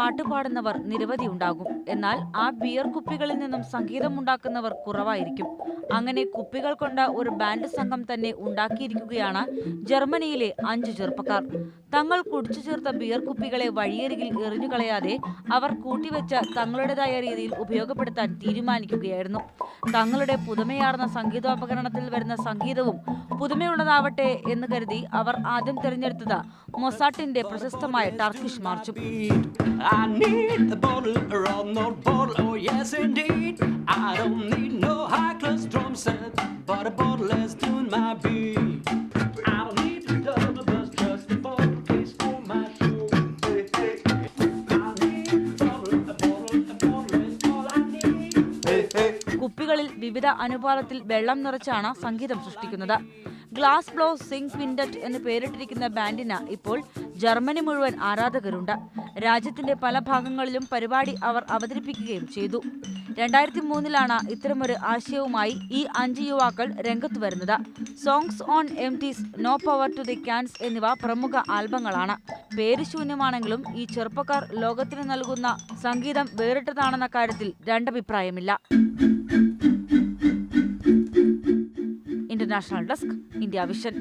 പാട്ടുപാടുന്നവർ നിരവധിയുണ്ടാകും. എന്നാൽ ആ ബിയർ കുപ്പികളിൽ നിന്നും സംഗീതമുണ്ടാക്കുന്നവർ കുറവായിരിക്കും. അങ്ങനെ കുപ്പികൾ കൊണ്ട് ഒരു ബാൻഡ് സംഘം തന്നെ ഉണ്ടാക്കിയിരിക്കുകയാണ് ജർമ്മനിയിലെ 5 ചെറുപ്പക്കാർ. തങ്ങൾ കുടിച്ചു ചേർത്ത ബിയർ കുപ്പികളെ വഴിയരികിൽ എറിഞ്ഞുകളയാതെ അവർ കൂട്ടിവെച്ച് തങ്ങളുടേതായ രീതിയിൽ ഉപയോഗപ്പെടുത്താൻ തീരുമാനിക്കുകയായിരുന്നു. തങ്ങളുടെ പുതുമയാർന്ന സംഗീതോപകരണത്തിൽ വരുന്ന സംഗീതവും പുതുമയുള്ളതാവട്ടെ എന്ന് കരുതി അവർ ആദ്യം തിരഞ്ഞെടുത്തത് മൊസാട്ടിന്റെ പ്രശസ്തമായ ടർക്കിഷ് മാർച്ചും. കുപ്പികളിൽ വിവിധ അനുപാതത്തിൽ വെള്ളം നിറച്ചാണ് സംഗീതം സൃഷ്ടിക്കുന്നത്. ഗ്ലാസ് ബ്ലോ സിംഗ് ക്വിൻറ്ററ്റ് എന്ന് പേരിട്ടിരിക്കുന്ന ബാൻഡിന് ഇപ്പോൾ ജർമ്മനി മുഴുവൻ ആരാധകരുണ്ട്. രാജ്യത്തിന്റെ പല ഭാഗങ്ങളിലും പരിപാടി അവർ അവതരിപ്പിക്കുകയും ചെയ്തു. 2003 ഇത്തരമൊരു ആശയവുമായി ഈ 5 യുവാക്കൾ രംഗത്ത് വരുന്നത്. Songs on empties, no power to the cans എന്നിവ പ്രമുഖ ആൽബങ്ങളാണ്. പേര് ശൂന്യമാണെങ്കിലും ഈ ചെറുപ്പക്കാർ ലോകത്തിന് നൽകുന്ന സംഗീതം വേറിട്ടതാണെന്ന കാര്യത്തിൽ രണ്ടഭിപ്രായമില്ല. International desk, India vision.